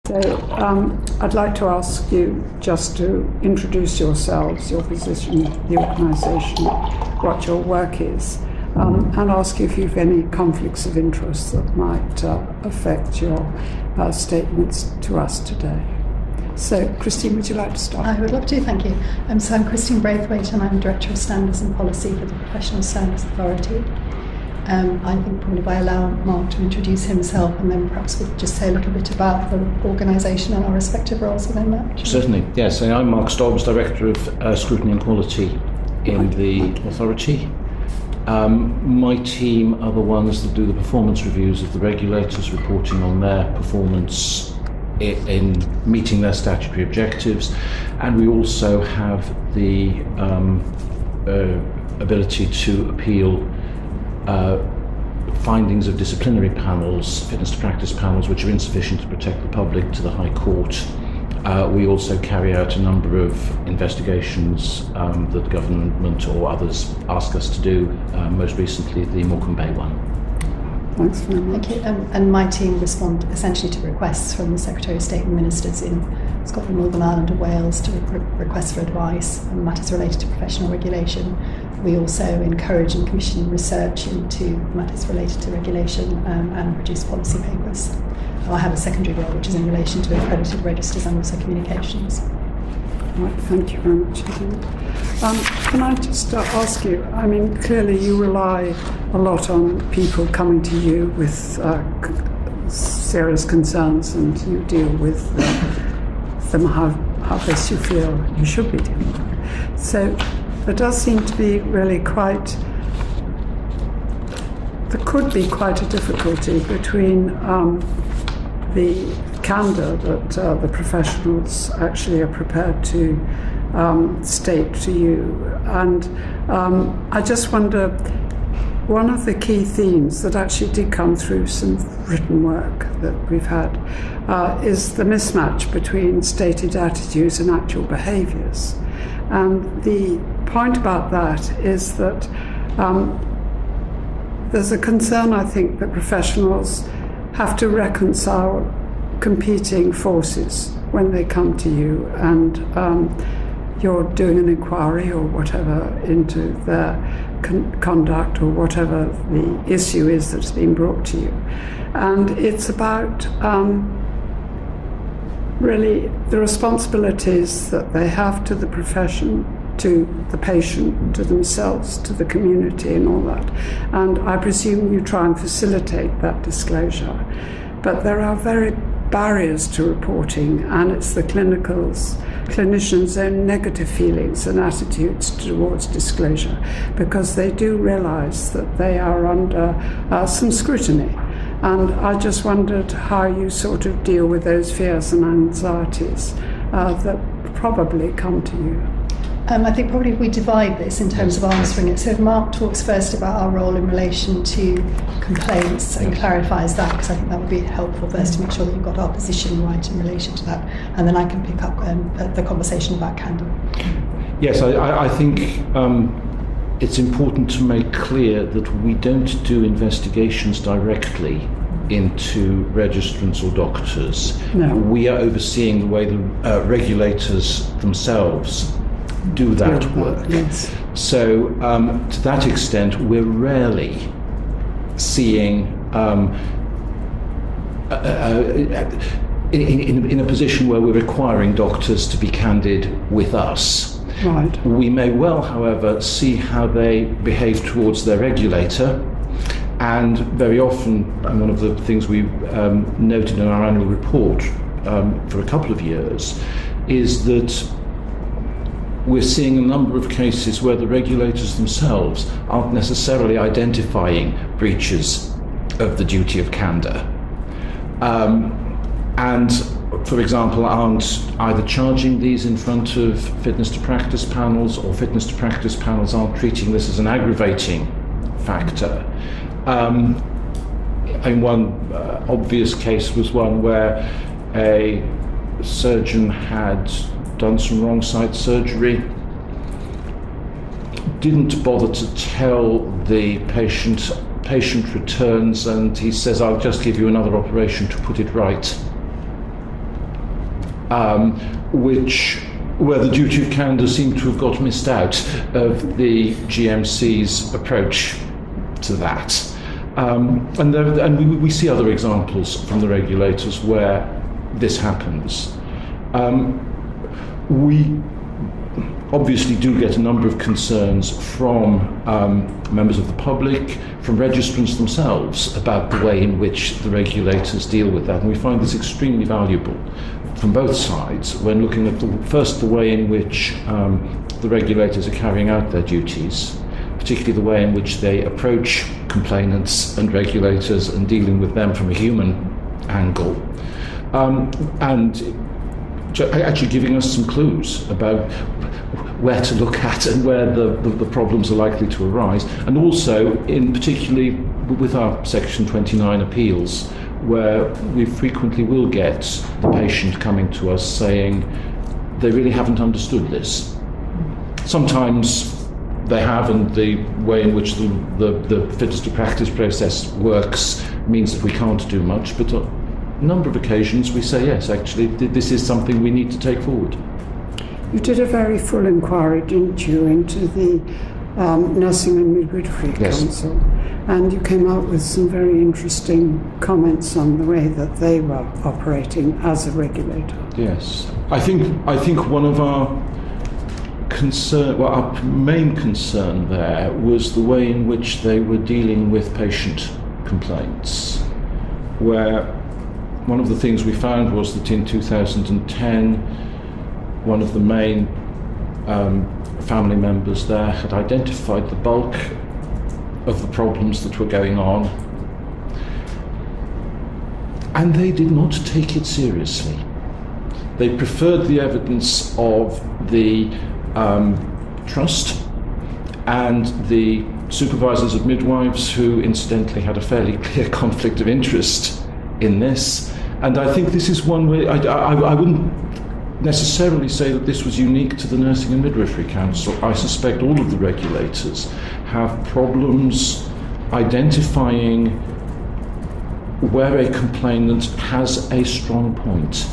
So I'd like to ask you just to introduce yourselves, your position, the organisation, what your work is, and ask you if you've any conflicts of interest that might affect your statements to us today. So, Christine, would you like to start? I would love to, thank you. So I'm Christine Braithwaite and I'm Director of Standards and Policy for the Professional Standards Authority. I think probably if I allow Mark to introduce himself and then perhaps we'll just say a little bit about the organisation and our respective roles within that. Certainly, yes. So I'm Mark Stobbs, Director of Scrutiny and Quality in the Authority. My team are the ones that do the performance reviews of the regulators, reporting on their performance in meeting their statutory objectives, and we also have the ability to appeal findings of disciplinary panels, fitness to practice panels, which are insufficient to protect the public, to the High Court. We also carry out a number of investigations that government or others ask us to do, most recently the Morecambe Bay one. Thanks very much. Thank you. And my team respond essentially to requests from the Secretary of State and Ministers in Scotland, Northern Ireland and Wales to request for advice on matters related to professional regulation. We also encourage and commission research into matters related to regulation and produce policy papers. I have a secondary role which is in relation to accredited registers and also communications. Right, thank you very much indeed. Can I just ask you, I mean, clearly you rely a lot on people coming to you with serious concerns and you deal with them how best you feel you should be dealing with them. So there does seem to be really there could be quite a difficulty between the candour that the professionals actually are prepared to state to you. And I just wonder, one of the key themes that actually did come through some written work that we've had is the mismatch between stated attitudes and actual behaviours. And the point about that is that there's a concern, I think, that professionals have to reconcile competing forces when they come to you and you're doing an inquiry or whatever into their conduct or whatever the issue is that's been brought to you. And it's about really the responsibilities that they have to the profession, to the patient, to themselves, to the community and all that. And I presume you try and facilitate that disclosure. But there are very barriers to reporting, and it's the clinicians' own negative feelings and attitudes towards disclosure, because they do realise that they are under some scrutiny. And I just wondered how you sort of deal with those fears and anxieties that probably come to you. I think probably if we divide this in terms of answering it. So if Mark talks first about our role in relation to complaints and clarifies that, because I think that would be helpful first to make sure that you've got our position right in relation to that, and then I can pick up the conversation about candour. Yes, I think it's important to make clear that we don't do investigations directly into registrants or doctors. No. We are overseeing the way the regulators themselves do that work. Yes. So to that extent, we're rarely seeing in a position where we're requiring doctors to be candid with us. Right. We may well, however, see how they behave towards their regulator, and very often, and one of the things we noted in our annual report for a couple of years, is that we're seeing a number of cases where the regulators themselves aren't necessarily identifying breaches of the duty of candour. And, for example, aren't either charging these in front of fitness to practice panels, or fitness to practice panels aren't treating this as an aggravating factor. And one obvious case was one where a surgeon had done some wrong site surgery, didn't bother to tell the patient returns, and he says, I'll just give you another operation to put it right. where the duty of candour seemed to have got missed out of the GMC's approach to that. And we see other examples from the regulators where this happens. We obviously do get a number of concerns from members of the public, from registrants themselves, about the way in which the regulators deal with that. And we find this extremely valuable from both sides when looking at the way in which the regulators are carrying out their duties, particularly the way in which they approach complainants and regulators and dealing with them from a human angle, and actually giving us some clues about where to look at and where the problems are likely to arise, and also in particularly with our Section 29 appeals, where we frequently will get the patient coming to us saying they really haven't understood this. Sometimes they have, and the way in which the fitness to practice process works means that we can't do much, but on a number of occasions we say, yes, actually, this is something we need to take forward. You did a very full inquiry, didn't you, into the Nursing and Midwifery Council, and you came out with some very interesting comments on the way that they were operating as a regulator. Yes, I think one of our our main concern there was the way in which they were dealing with patient complaints, where one of the things we found was that in 2010, one of the main family members there had identified the bulk of the problems that were going on, and they did not take it seriously. They preferred the evidence of the trust and the supervisors of midwives, who incidentally had a fairly clear conflict of interest in this. And I think this is one way, I wouldn't necessarily say that this was unique to the Nursing and Midwifery Council. I suspect all of the regulators have problems identifying where a complainant has a strong point.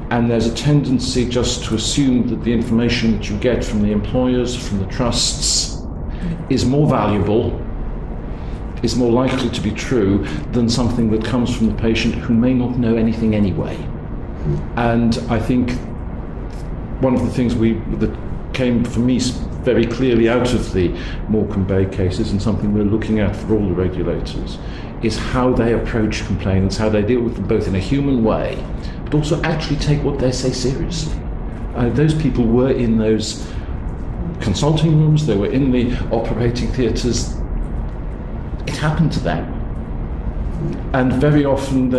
And there's a tendency just to assume that the information that you get from the employers, from the trusts, is more valuable, is more likely to be true than something that comes from the patient who may not know anything anyway. And I think one of the things that came for me very clearly out of the Morecambe Bay cases, and something we're looking at for all the regulators, is how they approach complainants, how they deal with them both in a human way, but also actually take what they say seriously. Those people were in those consulting rooms, they were in the operating theatres. It happened to them. And very often,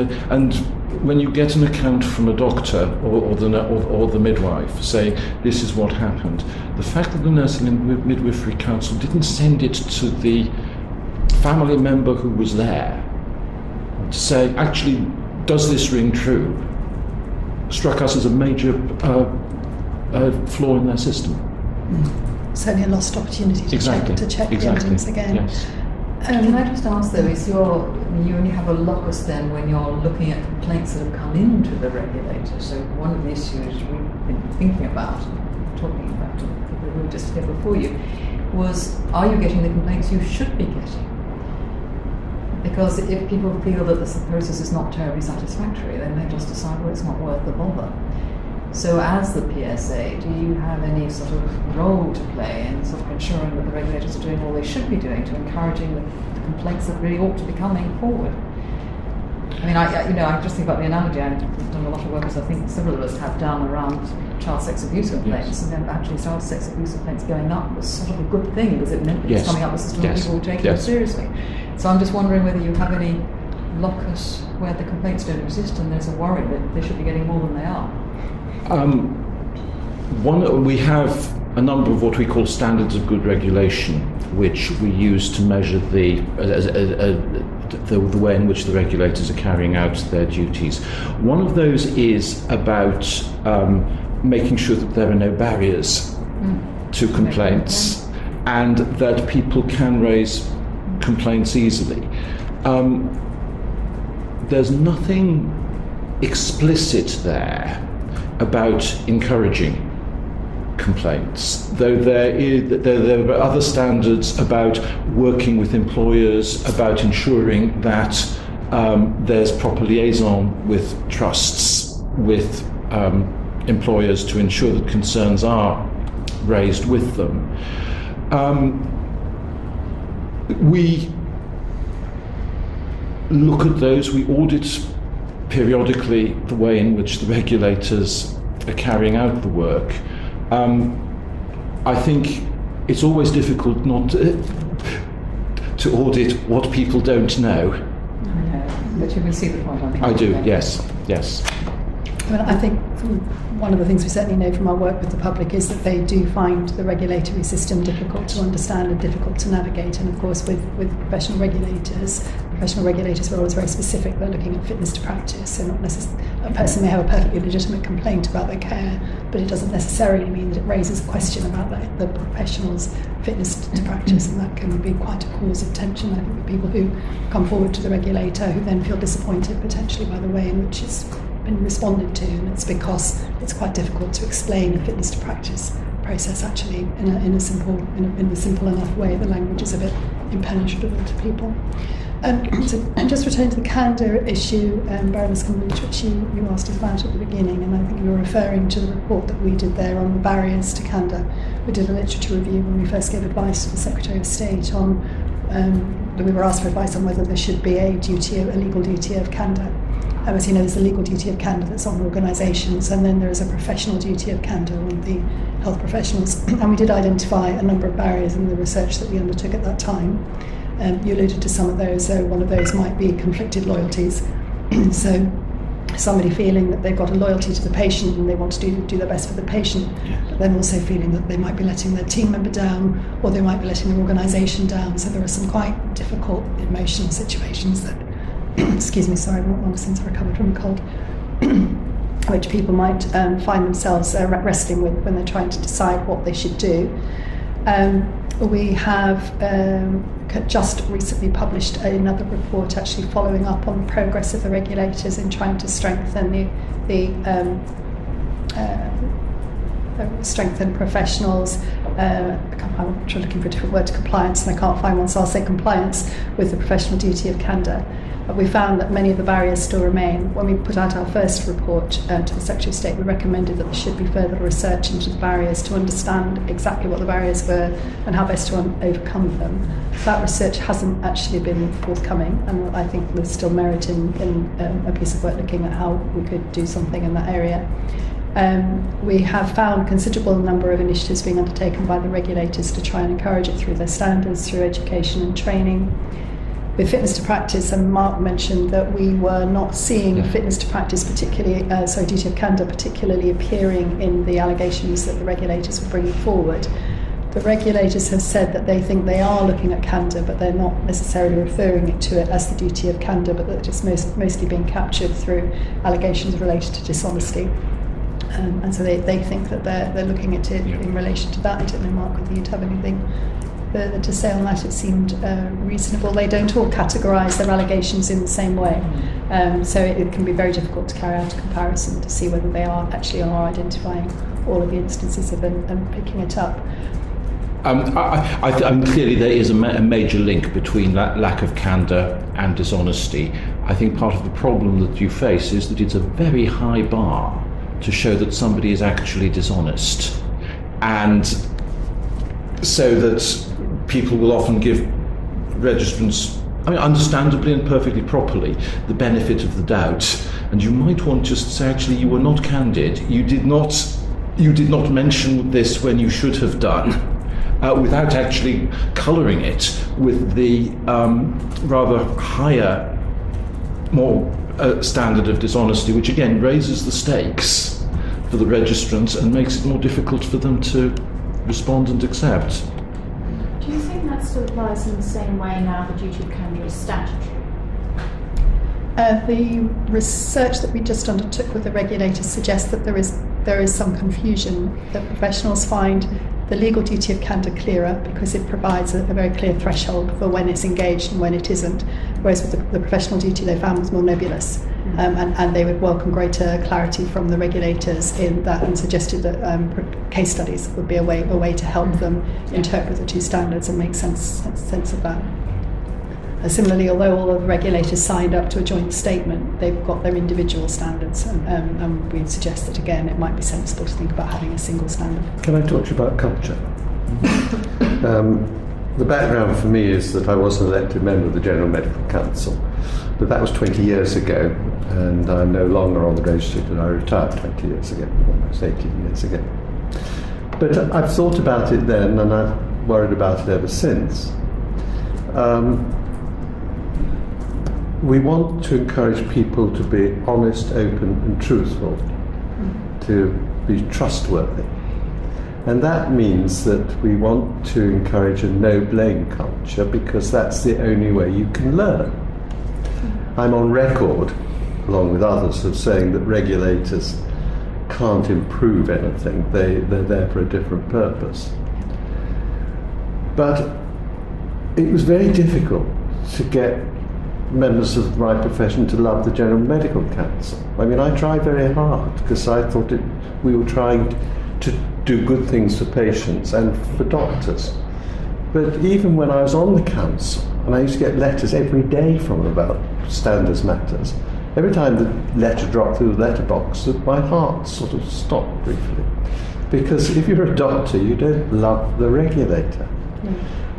when you get an account from a doctor or the midwife saying this is what happened, the fact that the Nursing and Midwifery Council didn't send it to the family member who was there to say, actually, does this ring true, struck us as a major flaw in their system. Certainly a lost opportunity to check the evidence again. Yes. Can I just ask though, you only have a locus then when you're looking at complaints that have come into the regulator? So one of the issues we've been thinking about, talking about to people who were just here before you, was, are you getting the complaints you should be getting? Because if people feel that the process is not terribly satisfactory, then they just decide, well, it's not worth the bother. So as the PSA, do you have any sort of role to play in sort of ensuring that the regulators are doing all they should be doing to encouraging the complaints that really ought to be coming forward? I mean, I just think about the analogy. I've done a lot of work, as I think several of us have done, around child sex abuse complaints, yes. and then actually child sex abuse complaints going up was sort of a good thing, because it meant that it's coming up with a system of people who take it seriously. So I'm just wondering whether you have any locus where the complaints don't exist and there's a worry that they should be getting more than they are. We have a number of what we call standards of good regulation, which we use to measure the way in which the regulators are carrying out their duties. One of those is about making sure that there are no barriers to complaints, and that people can raise complaints easily. There's nothing explicit there about encouraging complaints, though there are other standards about working with employers, about ensuring that there's proper liaison with trusts, with employers to ensure that concerns are raised with them. We look at those, we audit periodically the way in which the regulators are carrying out the work. I think it's always difficult not to audit what people don't know. But you can see the point, I think. I do, yes. Well, I think one of the things we certainly know from our work with the public is that they do find the regulatory system difficult to understand and difficult to navigate. And of course, with professional regulators are always very specific. They're looking at fitness to practice. So not necessarily a person may have a perfectly legitimate complaint about their care, but it doesn't necessarily mean that it raises a question about the professional's fitness to practice, and that can be quite a cause of tension, I think, with people who come forward to the regulator who then feel disappointed potentially by the way in which it's been responded to, and it's because it's quite difficult to explain a fitness to practice process actually in a simple enough way. The language is a bit impenetrable to people. So just returning to the candour issue, Baroness Cumberledge, which you asked us about at the beginning, and I think you were referring to the report that we did there on the barriers to candour. We did a literature review when we first gave advice to the Secretary of State on, we were asked for advice on whether there should be a legal duty of candour. As you know, there's a legal duty of candour that's on organisations, and then there is a professional duty of candour on the health professionals. And we did identify a number of barriers in the research that we undertook at that time. You alluded to some of those, so one of those might be conflicted loyalties. So somebody feeling that they've got a loyalty to the patient and they want to do their best for the patient, but then also feeling that they might be letting their team member down, or they might be letting their organisation down. So there are some quite difficult emotional situations that, excuse me, sorry, not long since I recovered from a cold, which people might find themselves wrestling with when they're trying to decide what they should do. We have just recently published another report actually following up on the progress of the regulators in trying to strengthen strengthen professionals. I'm looking for a different word to compliance and I can't find one, so I'll say compliance with the professional duty of candour. But we found that many of the barriers still remain. When we put out our first report to the Secretary of State, we recommended that there should be further research into the barriers to understand exactly what the barriers were and how best to overcome them. That research hasn't actually been forthcoming, and I think there's still merit in a piece of work looking at how we could do something in that area. We have found a considerable number of initiatives being undertaken by the regulators to try and encourage it through their standards, through education and training. With fitness to practice, and Mark mentioned that we were not seeing fitness to practice particularly, duty of candour particularly appearing in the allegations that the regulators were bringing forward. The regulators have said that they think they are looking at candour, but they're not necessarily referring to it as the duty of candour, but that it's mostly being captured through allegations related to dishonesty. And so they think that they're looking at it in relation to that. I don't know, Mark, whether you'd have anything further to say on that. It seemed reasonable. They don't all categorise their allegations in the same way, so it can be very difficult to carry out a comparison to see whether they are identifying all of the instances of them and picking it up. Clearly there is a major link between lack of candour and dishonesty. I think part of the problem that you face is that it's a very high bar to show that somebody is actually dishonest, and so that people will often give registrants, understandably and perfectly properly, the benefit of the doubt. And you might want just to say, actually, you were not candid. You did not mention this when you should have done, without actually colouring it with the rather higher, more standard of dishonesty, which again raises the stakes for the registrants and makes it more difficult for them to respond and accept. Do you think that still applies in the same way now the duty of candour is statutory? The research that we just undertook with the regulators suggests that there is some confusion, that professionals find the legal duty of candour clearer because it provides a very clear threshold for when it's engaged and when it isn't, whereas with the professional duty they found was more nebulous. and they would welcome greater clarity from the regulators in that, and suggested that case studies would be a way to help them interpret the two standards and make sense of that. Similarly, although all of the regulators signed up to a joint statement, they've got their individual standards, and we suggest that again it might be sensible to think about having a single standard. Can I talk to you about culture? The background for me is that I was an elected member of the General Medical Council, but that was 20 years ago, and I'm no longer on the register, and I retired 20 years ago, almost 18 years ago. But I've thought about it then, and I've worried about it ever since. We want to encourage people to be honest, open and truthful, to be trustworthy. And that means that we want to encourage a no-blame culture, because that's the only way you can learn. I'm on record, along with others, of saying that regulators can't improve anything. They're there for a different purpose. But it was very difficult to get members of my profession to love the General Medical Council. I mean, I tried very hard, because I thought we were trying to do good things for patients and for doctors. But even when I was on the council, and I used to get letters every day from them about standards matters, every time the letter dropped through the letterbox, my heart sort of stopped briefly. Because if you're a doctor, you don't love the regulator.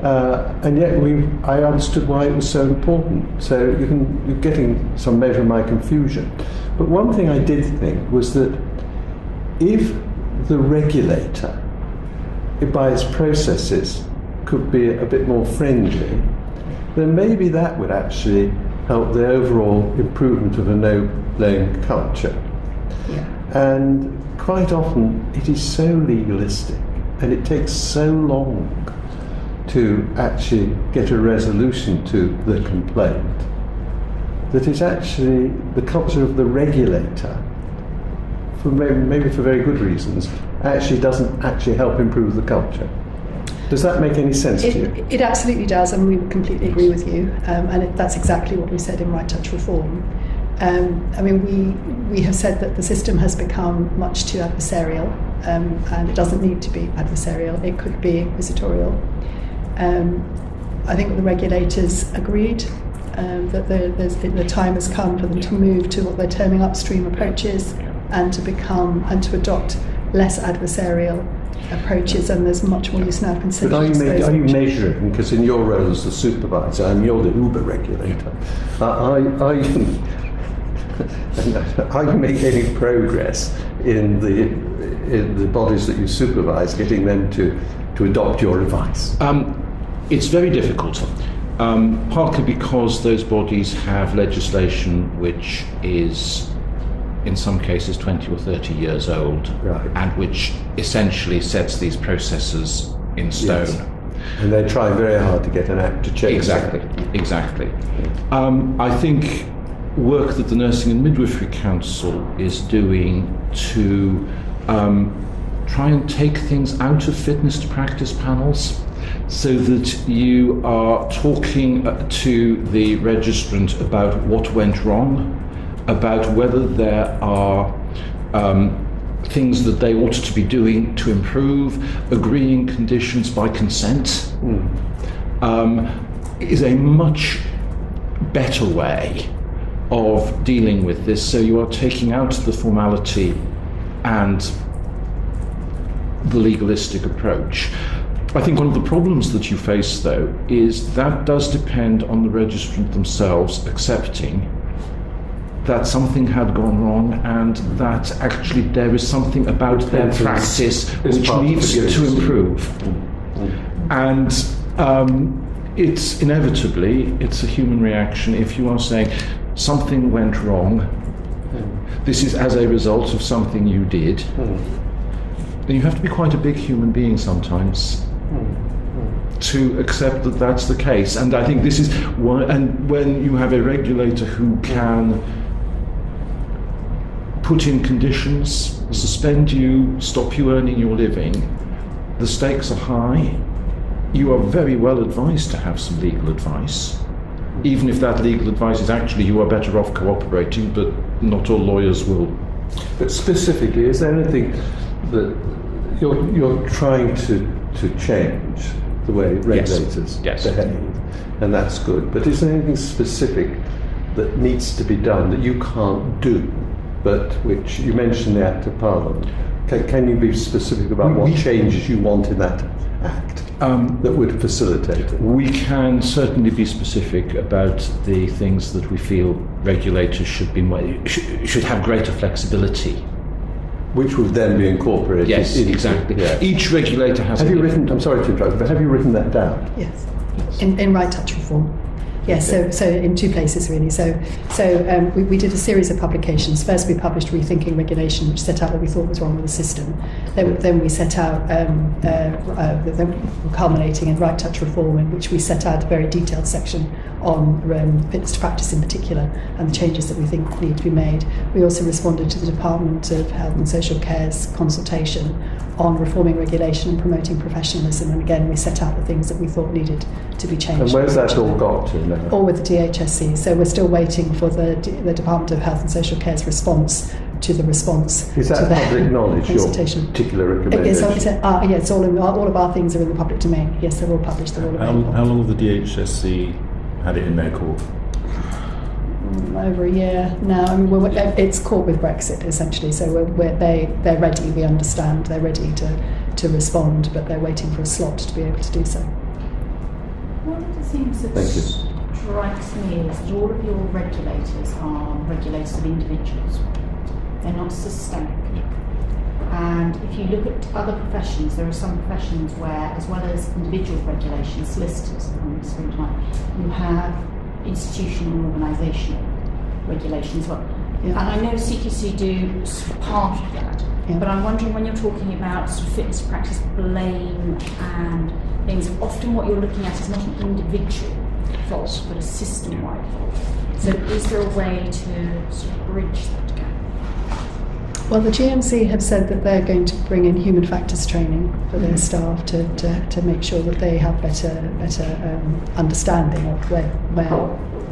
And yet I understood why it was so important. So you're getting some measure of my confusion. But one thing I did think was that if the regulator, by its processes, could be a bit more friendly, then maybe that would actually help the overall improvement of a no-blame culture. And quite often it is so legalistic, and it takes so long to actually get a resolution to the complaint, that it's actually the culture of the regulator, for maybe for very good reasons, actually doesn't actually help improve the culture. Does that make any sense to you? It absolutely does, and we completely agree with you, and that's exactly what we said in Right Touch Reform. I mean, we have said that the system has become much too adversarial, and it doesn't need to be adversarial, it could be inquisitorial. I think the regulators agreed that the time has come for them to move to what they're terming upstream approaches, and to adopt less adversarial approaches, and there's much more use now of consensus. But are you measuring, because in your role as the supervisor, and you're the Uber regulator, are you making any progress in the bodies that you supervise, getting them to adopt your advice? It's very difficult, partly because those bodies have legislation which is, in some cases, 20 or 30 years old, right, and which essentially sets these processes in stone. Yes. And they're trying very hard to get an act to change. Exactly. I think work that the Nursing and Midwifery Council is doing to try and take things out of fitness to practice panels, so that you are talking to the registrant about what went wrong, about whether there are things that they ought to be doing to improve, agreeing conditions by consent, is a much better way of dealing with this. So you are taking out the formality and the legalistic approach. I think one of the problems that you face, though, is that does depend on the registrant themselves accepting that something had gone wrong, and that actually there is something about their practice which needs to improve. And it's inevitably, it's a human reaction. If you are saying something went wrong, this is as a result of something you did, then you have to be quite a big human being sometimes to accept that that's the case. And I think this is why, and when you have a regulator who can put in conditions, suspend you, stop you earning your living, the stakes are high. You are very well advised to have some legal advice, even if that legal advice is actually you are better off cooperating, but not all lawyers will. But specifically, is there anything that you're trying to change the way regulators behave? And that's good. But is there anything specific that needs to be done that you can't do, but which you mentioned the Act of Parliament? Can you be specific about what changes you want in that Act that would facilitate it? We can certainly be specific about the things that we feel regulators should have greater flexibility. Which would then be incorporated. Yes, exactly. Yeah. Each regulator has. Have you written? I'm sorry to interrupt, but have you written that down? Yes, in right touch reform. Yes, so in two places really. So we did a series of publications. First, we published Rethinking Regulation, which set out what we thought was wrong with the system. Then we set out, culminating in Right Touch Reform, in which we set out a very detailed section on fitness to practice in particular and the changes that we think need to be made. We also responded to the Department of Health and Social Care's consultation on reforming regulation and promoting professionalism, and again we set out the things that we thought needed to be changed. And where's that all got to now? All with the DHSC, so we're still waiting for the Department of Health and Social Care's response to the response. Is that public knowledge, your particular recommendation? It's all of our things are in the public domain. Yes, they're all published, they're all available. How long have the DHSC had it in their court? Over a year now. I mean, it's caught with Brexit essentially. So they're ready. We understand they're ready to respond, but they're waiting for a slot to be able to do so. One of the things that strikes me is that all of your regulators are regulators of individuals. They're not systemic. And if you look at other professions, there are some professions where, as well as individual regulations, solicitors, you have institutional and organisational regulations. And I know CQC do part of that, but I'm wondering when you're talking about sort of fitness practice blame and things, often what you're looking at is not an individual fault, but a system-wide fault. So is there a way to sort of bridge that gap? Well, the GMC have said that they're going to bring in human factors training for their staff to make sure that they have better understanding of where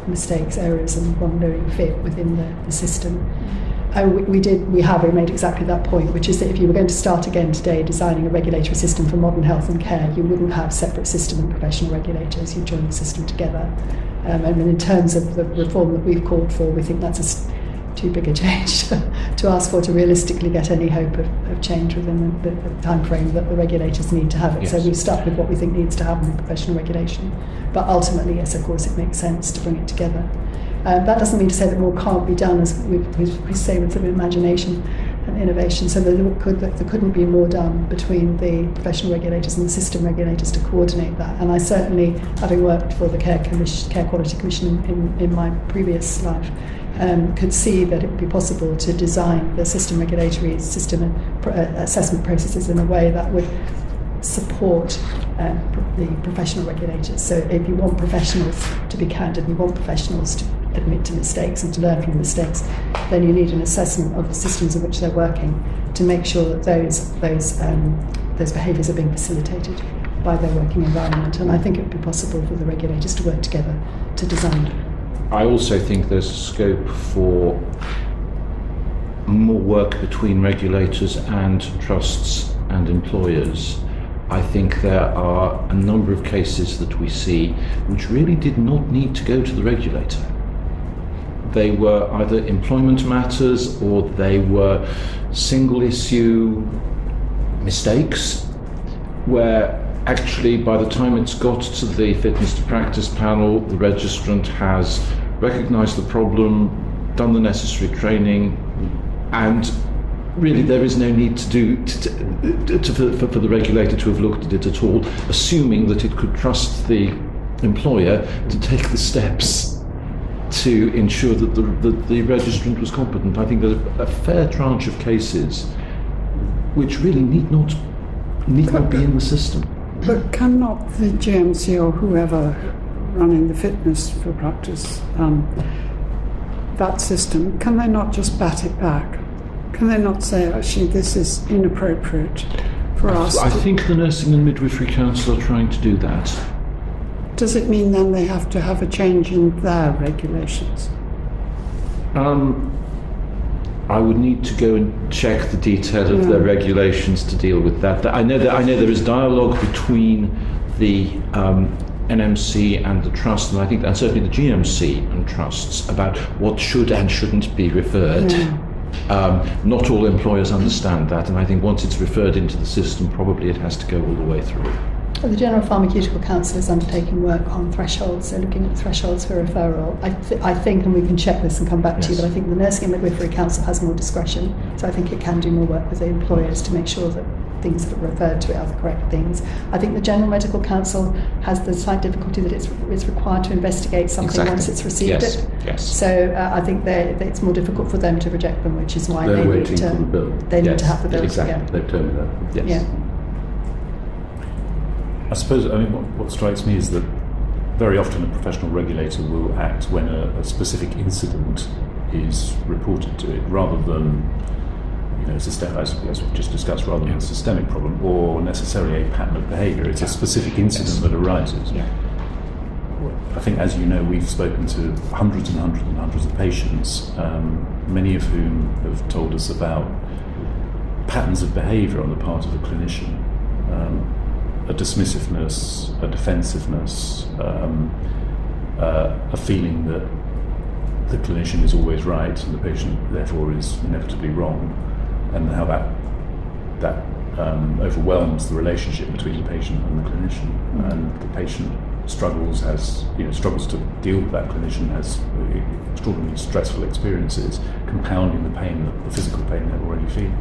mistakes, errors and wrongdoing fit within the system. We made exactly that point, which is that if you were going to start again today designing a regulatory system for modern health and care, you wouldn't have separate system and professional regulators, you'd join the system together. And in terms of the reform that we've called for, we think that's too big a change to ask for to realistically get any hope of change within the time frame that the regulators need to have it. Yes. So we've stuck with what we think needs to happen in professional regulation. But ultimately, yes, of course, it makes sense to bring it together. That doesn't mean to say that more can't be done, as we say, with some imagination and innovation. So there couldn't be more done between the professional regulators and the system regulators to coordinate that. And I certainly, having worked for the Care Quality Commission in my previous life, could see that it would be possible to design the system regulatory system and assessment processes in a way that would support the professional regulators. So if you want professionals to be candid, you want professionals to admit to mistakes and to learn from mistakes, then you need an assessment of the systems in which they're working to make sure that those behaviours are being facilitated by their working environment. And I think it would be possible for the regulators to work together to design it. I also think there's scope for more work between regulators and trusts and employers. I think there are a number of cases that we see which really did not need to go to the regulator. They were either employment matters or they were single issue mistakes where actually by the time it's got to the fitness to practice panel, the registrant has recognised the problem, done the necessary training, and really there is no need for the regulator to have looked at it at all, assuming that it could trust the employer to take the steps to ensure that the registrant was competent. I think there's a fair tranche of cases which really need not be in the system. But cannot the GMC or whoever running the fitness for practice, that system, can they not just bat it back? Can they not say, actually, this is inappropriate for us? I think the Nursing and Midwifery Council are trying to do that. does it mean then they have to have a change in their regulations? I would need to go and check the detail of their regulations to deal with that. I know there is dialogue between the NMC and the trust, and I think that's certainly the GMC and trusts about what should and shouldn't be referred. Not all employers understand that, and I think once it's referred into the system, probably it has to go all the way through. The General Pharmaceutical Council is undertaking work on thresholds, so looking at thresholds for referral. I think, and we can check this and come back to you, but I think the Nursing and Midwifery Council has more discretion, so I think it can do more work with the employers to make sure that things that are referred to it are the correct things. I think the General Medical Council has the slight difficulty that it's required to investigate something once it's received it. Yes. So I think it's more difficult for them to reject them, which is why They're they need waiting to for the bill. They need to have the bill. Exactly. They've told me that. Yes. Yeah. I suppose, what strikes me is that very often a professional regulator will act when a specific incident is reported to it, rather than, as we've just discussed, rather than a systemic problem or necessarily a pattern of behaviour. It's a specific incident that arises. Yeah. I think, as you know, we've spoken to hundreds and hundreds and hundreds of patients, many of whom have told us about patterns of behaviour on the part of a clinician. A dismissiveness, a defensiveness, a feeling that the clinician is always right and the patient therefore is inevitably wrong, and how that overwhelms the relationship between the patient and the clinician, and the patient struggles to deal with that clinician, has extraordinarily stressful experiences, compounding the pain, the physical pain they're already feeling.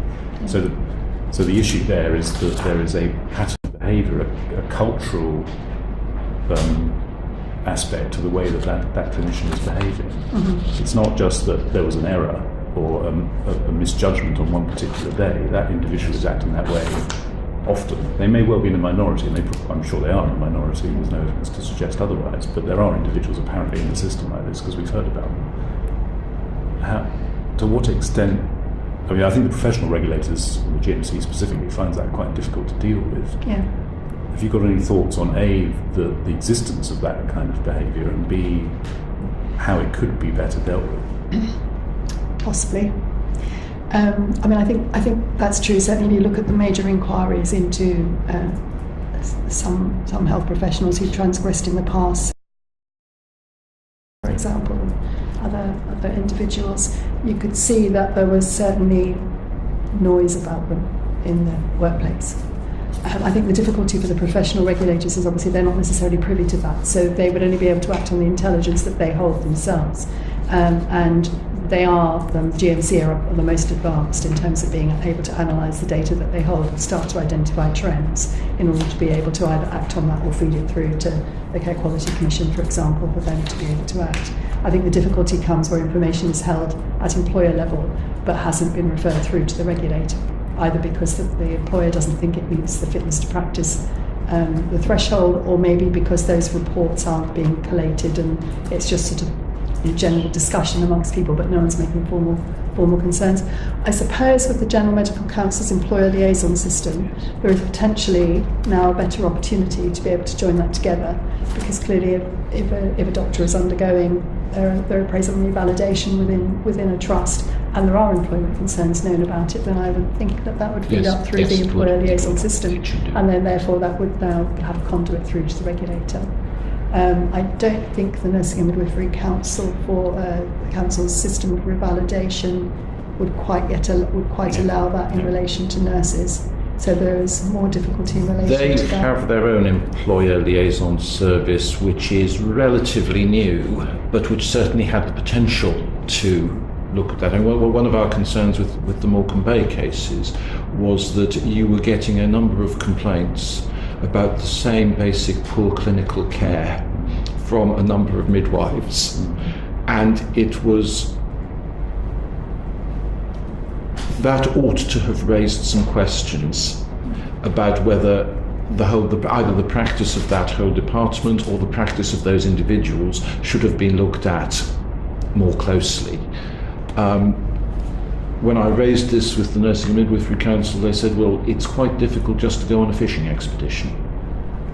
So the issue there is that there is a pattern of behaviour, a cultural aspect to the way that clinician is behaving. It's not just that there was an error or a misjudgment on one particular day. That individual is acting that way often. They may well be in a minority, and I'm sure they are in a minority, there's no evidence to suggest otherwise, but there are individuals apparently in the system like this, because we've heard about them. To what extent, I think the professional regulators, the GMC specifically, finds that quite difficult to deal with. Yeah. Have you got any thoughts on A, the existence of that kind of behaviour, and B, how it could be better dealt with? Possibly. I think that's true. Certainly, you look at the major inquiries into some health professionals who've transgressed in the past, for example, other individuals, you could see that there was certainly noise about them in the workplace. I think the difficulty for the professional regulators is obviously they're not necessarily privy to that, so they would only be able to act on the intelligence that they hold themselves, and they are, the GMC are the most advanced in terms of being able to analyse the data that they hold and start to identify trends in order to be able to either act on that or feed it through to the Care Quality Commission, for example, for them to be able to act. I think the difficulty comes where information is held at employer level but hasn't been referred through to the regulator, either because the employer doesn't think it meets the fitness to practice the threshold, or maybe because those reports aren't being collated and it's just sort of general discussion amongst people, but no one's making formal concerns. I suppose with the General Medical Council's employer liaison system, there is potentially now a better opportunity to be able to join that together, because clearly if a doctor is undergoing their appraisal and revalidation within a trust, and there are employment concerns known about it, then I would think that would feed up through the employer liaison system, and then therefore that would now have a conduit through to the regulator. I don't think the Nursing and Midwifery Council for the Council's system of revalidation would quite allow that in relation to nurses. So there is more difficulty in relation to that. They have their own employer liaison service, which is relatively new, but which certainly had the potential to look at that. And one of our concerns with the Morecambe Bay cases was that you were getting a number of complaints about the same basic poor clinical care from a number of midwives, and it was that ought to have raised some questions about whether either the practice of that whole department or the practice of those individuals should have been looked at more closely. When I raised this with the Nursing and Midwifery Council, they said, well, it's quite difficult just to go on a fishing expedition.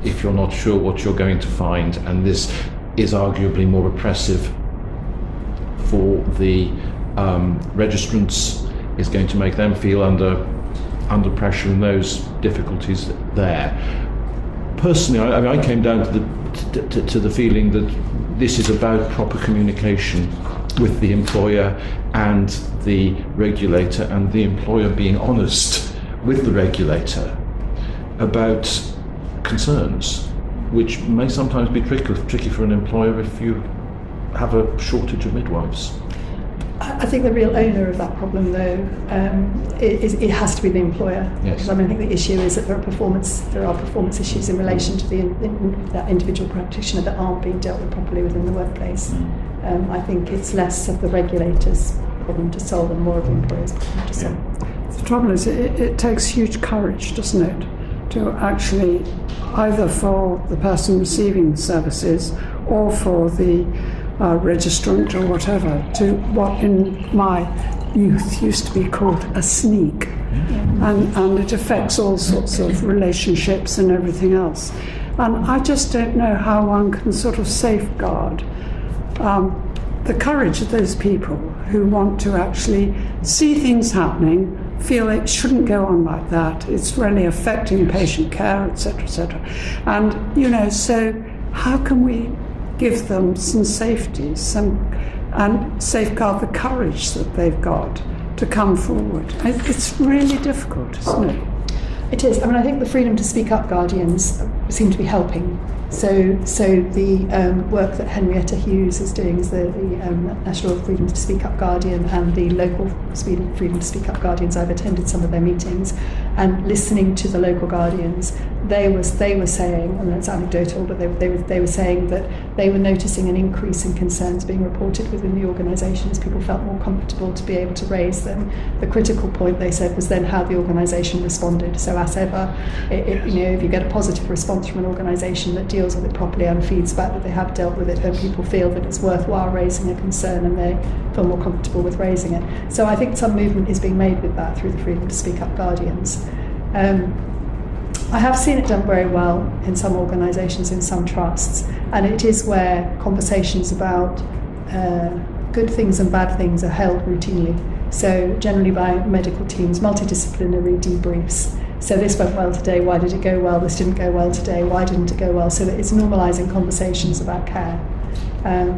if you're not sure what you're going to find, and this is arguably more oppressive for the registrants, is going to make them feel under pressure and those difficulties there. Personally, I came down to the feeling that this is about proper communication with the employer and the regulator, and the employer being honest with the regulator about concerns, which may sometimes be tricky for an employer if you have a shortage of midwives. I think the real owner of that problem, though, it has to be the employer. Yes. Because I think the issue is that there are performance issues in relation to that individual practitioner that aren't being dealt with properly within the workplace. I think it's less of the regulator's problem to solve and more of the employer's problem to solve. The trouble is, it takes huge courage, doesn't it, to actually, either for the person receiving the services or for the registrant or whatever, to what in my youth used to be called a sneak. And it affects all sorts of relationships and everything else. And I just don't know how one can sort of safeguard the courage of those people who want to actually see things happening, feel it shouldn't go on like that, it's really affecting patient care, etc., etc. And, so how can we give them some safety, and safeguard the courage that they've got to come forward? It's really difficult, isn't it? It is. I think the freedom to speak up guardians seem to be helping. So the work that Henrietta Hughes is doing as the National Freedom to Speak Up Guardian, and the local Freedom to Speak Up Guardians, I've attended some of their meetings, and listening to the local guardians, they were saying, and it's anecdotal, but they were saying that they were noticing an increase in concerns being reported within the organisation as people felt more comfortable to be able to raise them. The critical point, they said, was then how the organisation responded. So as ever, if you get a positive response from an organisation that deals with it properly and feeds back that they have dealt with it, then people feel that it's worthwhile raising a concern and they feel more comfortable with raising it. So I think some movement is being made with that through the Freedom to Speak Up Guardians. I have seen it done very well in some organisations, in some trusts, and it is where conversations about good things and bad things are held routinely. So generally by medical teams, multidisciplinary debriefs. So this went well today, why did it go well? This didn't go well today, why didn't it go well? So that it's normalising conversations about care. And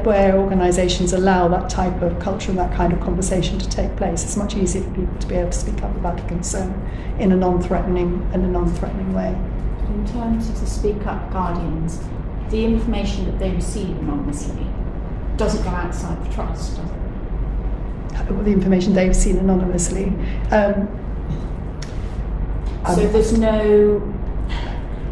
where organisations allow that type of culture and that kind of conversation to take place, it's much easier for people to be able to speak up about a concern in a non-threatening way. In terms of the Speak Up Guardians, the information that they receive anonymously doesn't go outside the trust, does it? The information they've seen anonymously. So there's no...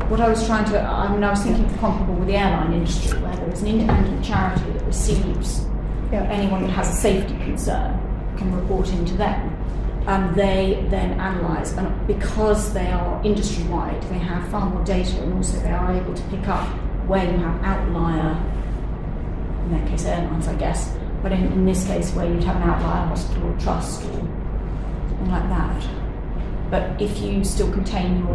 What I was trying to... I was thinking comparable with the airline industry, where there is an independent charity that receives anyone that has a safety concern can report into them, and they then analyse, and because they are industry-wide, they have far more data, and also they are able to pick up where you have outlier, in that case airlines, I guess, but in this case where you'd have an outlier hospital or trust or something like that. But if you still contain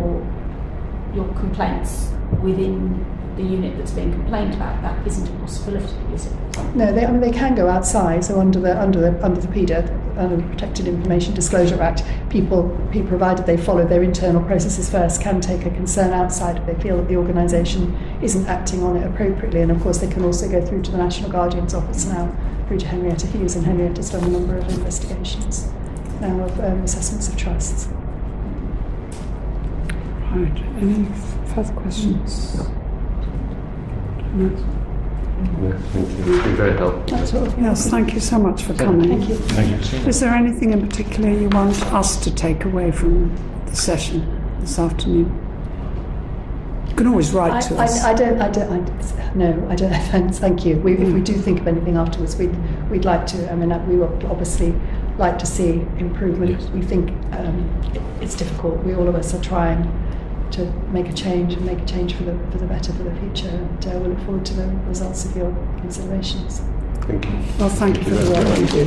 your complaints within the unit that's being complained about, that isn't a possibility, is it? No, they can go outside. So under the PIDA, under the Protected Information Disclosure Act, people, provided they follow their internal processes first, can take a concern outside if they feel that the organisation isn't acting on it appropriately. And of course, they can also go through to the National Guardian's Office now, through to Henrietta Hughes, and Henrietta's done a number of investigations now of assessments of trusts. Right. Any further questions? No. No, thank you. It's been very helpful. That's all. Yes, thank you so much for coming. Thank you. Thank you. Is there anything in particular you want us to take away from the session this afternoon? You can always write to us. I don't. Thank you. If we do think of anything afterwards, we'd like to. I mean, we would obviously like to see improvement. Yes. We think it's difficult. All of us are trying to make a change for the better for the future, and we look forward to the results of your considerations. Thank you. Well, thank you for the work you do.